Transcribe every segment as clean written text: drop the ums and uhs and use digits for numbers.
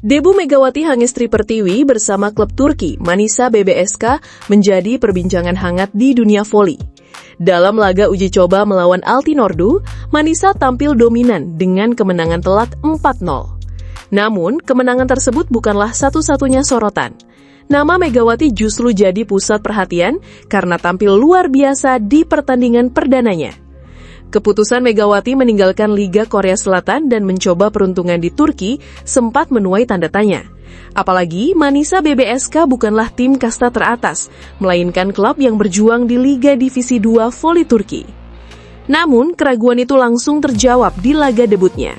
Debu Megawati Hangestri Pertiwi bersama klub Turki Manisa BBSK menjadi perbincangan hangat di dunia voli. Dalam laga uji coba melawan Altinordu, Manisa tampil dominan dengan kemenangan telak 4-0. Namun, kemenangan tersebut bukanlah satu-satunya sorotan. Nama Megawati justru jadi pusat perhatian karena tampil luar biasa di pertandingan perdananya. Keputusan Megawati meninggalkan Liga Korea Selatan dan mencoba peruntungan di Turki sempat menuai tanda tanya. Apalagi Manisa BBSK bukanlah tim kasta teratas, melainkan klub yang berjuang di Liga Divisi 2 Voli Turki. Namun, keraguan itu langsung terjawab di laga debutnya.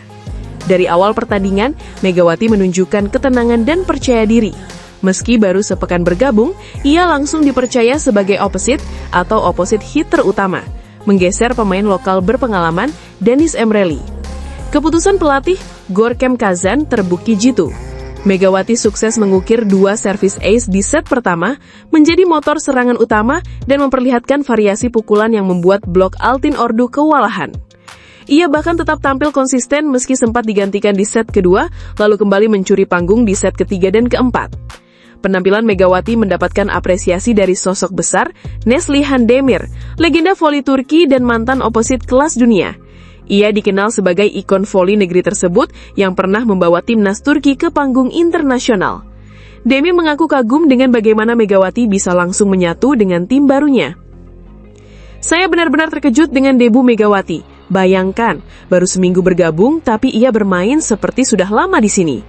Dari awal pertandingan, Megawati menunjukkan ketenangan dan percaya diri. Meski baru sepekan bergabung, ia langsung dipercaya sebagai opposite hitter utama, menggeser pemain lokal berpengalaman Deniz Emreli. Keputusan pelatih Görkem Kazan terbukti jitu. Megawati sukses mengukir 2 servis ace di set pertama, menjadi motor serangan utama dan memperlihatkan variasi pukulan yang membuat blok Altinordu kewalahan. Ia bahkan tetap tampil konsisten meski sempat digantikan di set kedua, lalu kembali mencuri panggung di set ketiga dan keempat. Penampilan Megawati mendapatkan apresiasi dari sosok besar Neslihan Demir, legenda voli Turki dan mantan oposit kelas dunia. Ia dikenal sebagai ikon voli negeri tersebut yang pernah membawa timnas Turki ke panggung internasional. Demir mengaku kagum dengan bagaimana Megawati bisa langsung menyatu dengan tim barunya. Saya benar-benar terkejut dengan debu Megawati. Bayangkan, baru seminggu bergabung tapi ia bermain seperti sudah lama di sini.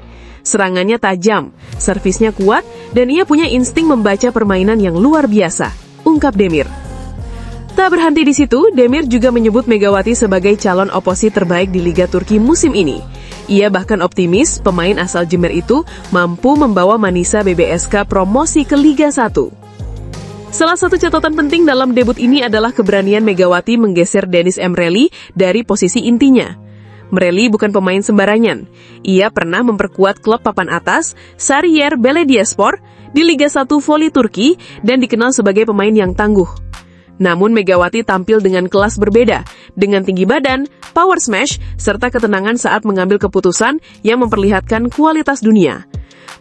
Serangannya tajam, servisnya kuat, dan ia punya insting membaca permainan yang luar biasa, ungkap Demir. Tak berhenti di situ, Demir juga menyebut Megawati sebagai calon oposit terbaik di Liga Turki musim ini. Ia bahkan optimis pemain asal Jember itu mampu membawa Manisa BBSK promosi ke Liga 1. Salah satu catatan penting dalam debut ini adalah keberanian Megawati menggeser Deniz Emreli dari posisi intinya. Emreli bukan pemain sembarangan. Ia pernah memperkuat klub papan atas, Sarıyer Belediyespor, di Liga 1 Voli Turki dan dikenal sebagai pemain yang tangguh. Namun Megawati tampil dengan kelas berbeda, dengan tinggi badan, power smash, serta ketenangan saat mengambil keputusan yang memperlihatkan kualitas dunia.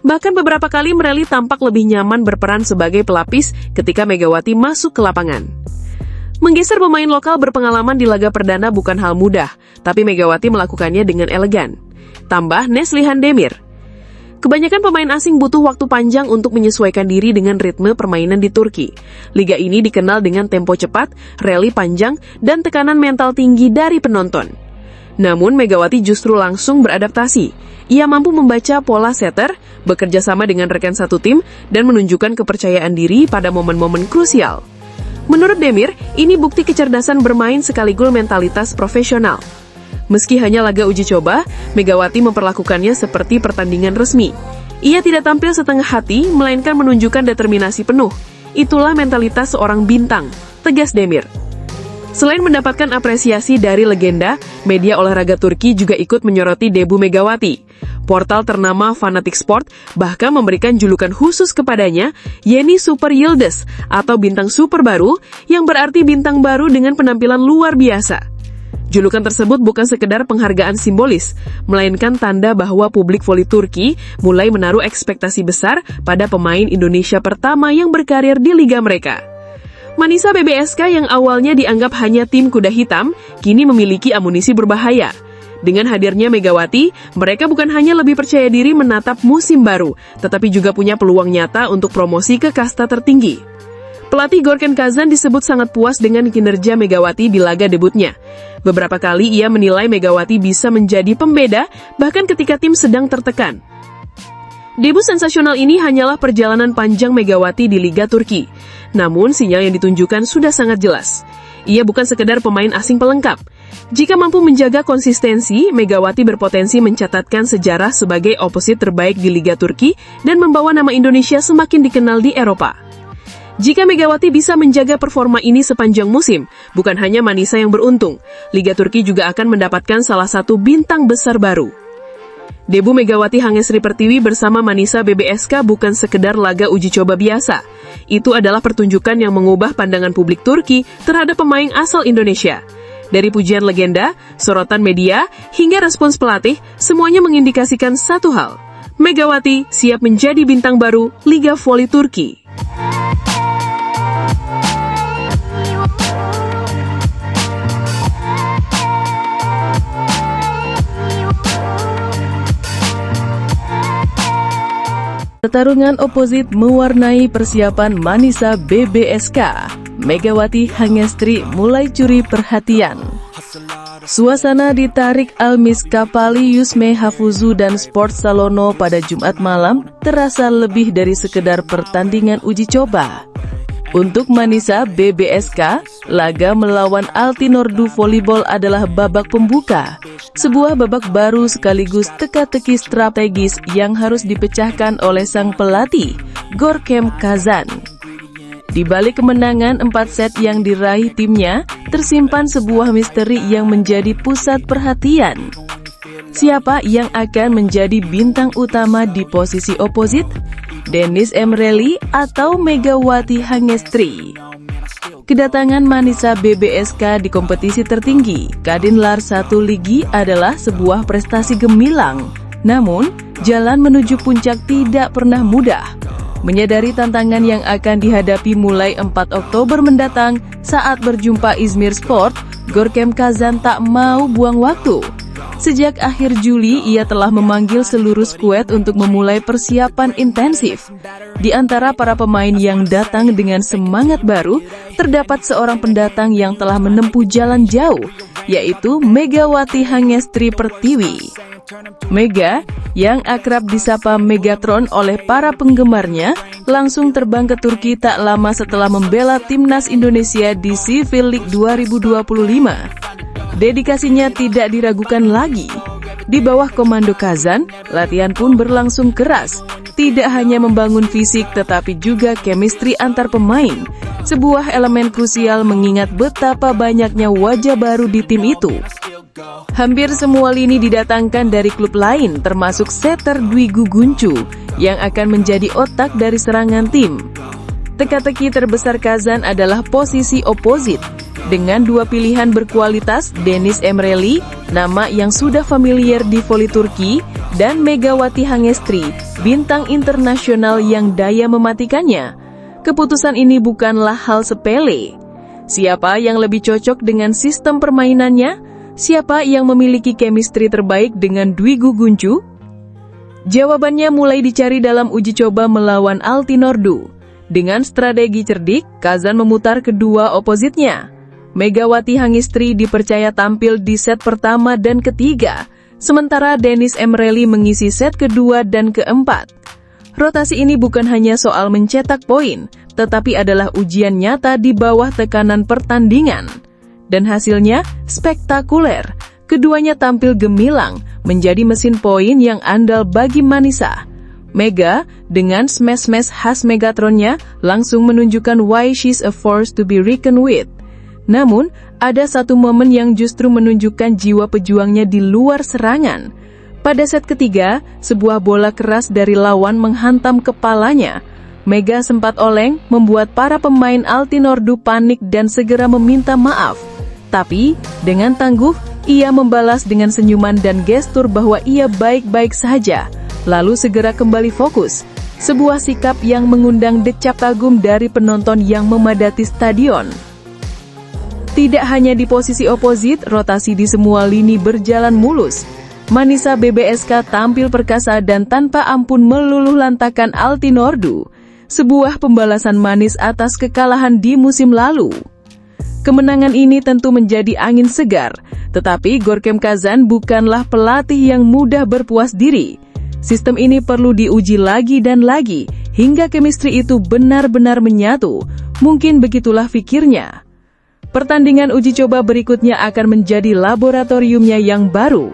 Bahkan beberapa kali Emreli tampak lebih nyaman berperan sebagai pelapis ketika Megawati masuk ke lapangan. Menggeser pemain lokal berpengalaman di laga perdana bukan hal mudah, tapi Megawati melakukannya dengan elegan. Tambah Neslihan Demir. Kebanyakan pemain asing butuh waktu panjang untuk menyesuaikan diri dengan ritme permainan di Turki. Liga ini dikenal dengan tempo cepat, rally panjang, dan tekanan mental tinggi dari penonton. Namun Megawati justru langsung beradaptasi. Ia mampu membaca pola setter, bekerja sama dengan rekan satu tim, dan menunjukkan kepercayaan diri pada momen-momen krusial. Menurut Demir, ini bukti kecerdasan bermain sekaligus mentalitas profesional. Meski hanya laga uji coba, Megawati memperlakukannya seperti pertandingan resmi. Ia tidak tampil setengah hati, melainkan menunjukkan determinasi penuh. Itulah mentalitas seorang bintang, tegas Demir. Selain mendapatkan apresiasi dari legenda, media olahraga Turki juga ikut menyoroti debu Megawati. Portal ternama Fanatic Sport bahkan memberikan julukan khusus kepadanya, Yeni Super Yıldız atau bintang super baru, yang berarti bintang baru dengan penampilan luar biasa. Julukan tersebut bukan sekedar penghargaan simbolis, melainkan tanda bahwa publik voli Turki mulai menaruh ekspektasi besar pada pemain Indonesia pertama yang berkarir di liga mereka. Manisa BBSK yang awalnya dianggap hanya tim kuda hitam, kini memiliki amunisi berbahaya. Dengan hadirnya Megawati, mereka bukan hanya lebih percaya diri menatap musim baru, tetapi juga punya peluang nyata untuk promosi ke kasta tertinggi. Pelatih Görkem Kazan disebut sangat puas dengan kinerja Megawati di laga debutnya. Beberapa kali ia menilai Megawati bisa menjadi pembeda, bahkan ketika tim sedang tertekan. Debut sensasional ini hanyalah perjalanan panjang Megawati di Liga Turki. Namun, sinyal yang ditunjukkan sudah sangat jelas. Ia bukan sekedar pemain asing pelengkap. Jika mampu menjaga konsistensi, Megawati berpotensi mencatatkan sejarah sebagai oposit terbaik di Liga Turki dan membawa nama Indonesia semakin dikenal di Eropa. Jika Megawati bisa menjaga performa ini sepanjang musim, bukan hanya Manisa yang beruntung, Liga Turki juga akan mendapatkan salah satu bintang besar baru. Debu Megawati Hangestri Pertiwi bersama Manisa BBSK bukan sekedar laga uji coba biasa. Itu adalah pertunjukan yang mengubah pandangan publik Turki terhadap pemain asal Indonesia. Dari pujian legenda, sorotan media, hingga respons pelatih, semuanya mengindikasikan satu hal. Megawati siap menjadi bintang baru Liga Voli Turki. Pertarungan oposit mewarnai persiapan Manisa BBSK. Megawati Hangestri mulai curi perhatian. Suasana di Tarik Al-Miskapali Yusme Hafuzu dan Sport Salono pada Jumat malam terasa lebih dari sekedar pertandingan uji coba. Untuk Manisa BBSK, laga melawan Altinordu Volleyball adalah babak pembuka. Sebuah babak baru sekaligus teka-teki strategis yang harus dipecahkan oleh sang pelatih, Gorkem Kazan. Di balik kemenangan 4 set yang diraih timnya, tersimpan sebuah misteri yang menjadi pusat perhatian. Siapa yang akan menjadi bintang utama di posisi oposit? Dennis Emreli atau Megawati Hangestri? Kedatangan Manisa BBSK di kompetisi tertinggi, Kadinlar 1 Ligi adalah sebuah prestasi gemilang. Namun, jalan menuju puncak tidak pernah mudah. Menyadari tantangan yang akan dihadapi mulai 4 Oktober mendatang saat berjumpa Izmir Sport, Gorkem Kazan tak mau buang waktu. Sejak akhir Juli, ia telah memanggil seluruh skuad untuk memulai persiapan intensif. Di antara para pemain yang datang dengan semangat baru, terdapat seorang pendatang yang telah menempuh jalan jauh, yaitu Megawati Hangestri Pertiwi. Mega, yang akrab disapa Megatron oleh para penggemarnya, langsung terbang ke Turki tak lama setelah membela timnas Indonesia di Civil League 2025. Dedikasinya tidak diragukan lagi. Di bawah komando Kazan, latihan pun berlangsung keras. Tidak hanya membangun fisik tetapi juga chemistry antar pemain. Sebuah elemen krusial mengingat betapa banyaknya wajah baru di tim itu. Hampir semua lini didatangkan dari klub lain, termasuk setter Dwi Guguncu, yang akan menjadi otak dari serangan tim. Teka-teki terbesar Kazan adalah posisi oposit. Dengan 2 pilihan berkualitas, Dennis Emreli, nama yang sudah familiar di voli Turki, dan Megawati Hangestri, bintang internasional yang daya mematikannya. Keputusan ini bukanlah hal sepele. Siapa yang lebih cocok dengan sistem permainannya? Siapa yang memiliki chemistry terbaik dengan Dwi Guguncu? Jawabannya mulai dicari dalam uji coba melawan Altinordu. Dengan strategi cerdik, Kazan memutar kedua opositnya. Megawati Hangestri dipercaya tampil di set pertama dan ketiga, sementara Dennis Emreli mengisi set kedua dan keempat. Rotasi ini bukan hanya soal mencetak poin, tetapi adalah ujian nyata di bawah tekanan pertandingan. Dan hasilnya spektakuler. Keduanya tampil gemilang, menjadi mesin poin yang andal bagi Manisa. Mega, dengan smash-smash khas Megatronnya, langsung menunjukkan why she's a force to be reckoned with. Namun, ada satu momen yang justru menunjukkan jiwa pejuangnya di luar serangan. Pada set ketiga, sebuah bola keras dari lawan menghantam kepalanya. Mega sempat oleng, membuat para pemain Altinordu panik dan segera meminta maaf. Tapi, dengan tangguh, ia membalas dengan senyuman dan gestur bahwa ia baik-baik saja, lalu segera kembali fokus. Sebuah sikap yang mengundang decap kagum dari penonton yang memadati stadion. Tidak hanya di posisi oposit, rotasi di semua lini berjalan mulus. Manisa BBSK tampil perkasa dan tanpa ampun meluluh lantakan Altinordu. Sebuah pembalasan manis atas kekalahan di musim lalu. Kemenangan ini tentu menjadi angin segar, tetapi Gorkem Kazan bukanlah pelatih yang mudah berpuas diri. Sistem ini perlu diuji lagi dan lagi, hingga chemistry itu benar-benar menyatu. Mungkin begitulah pikirnya. Pertandingan uji coba berikutnya akan menjadi laboratoriumnya yang baru.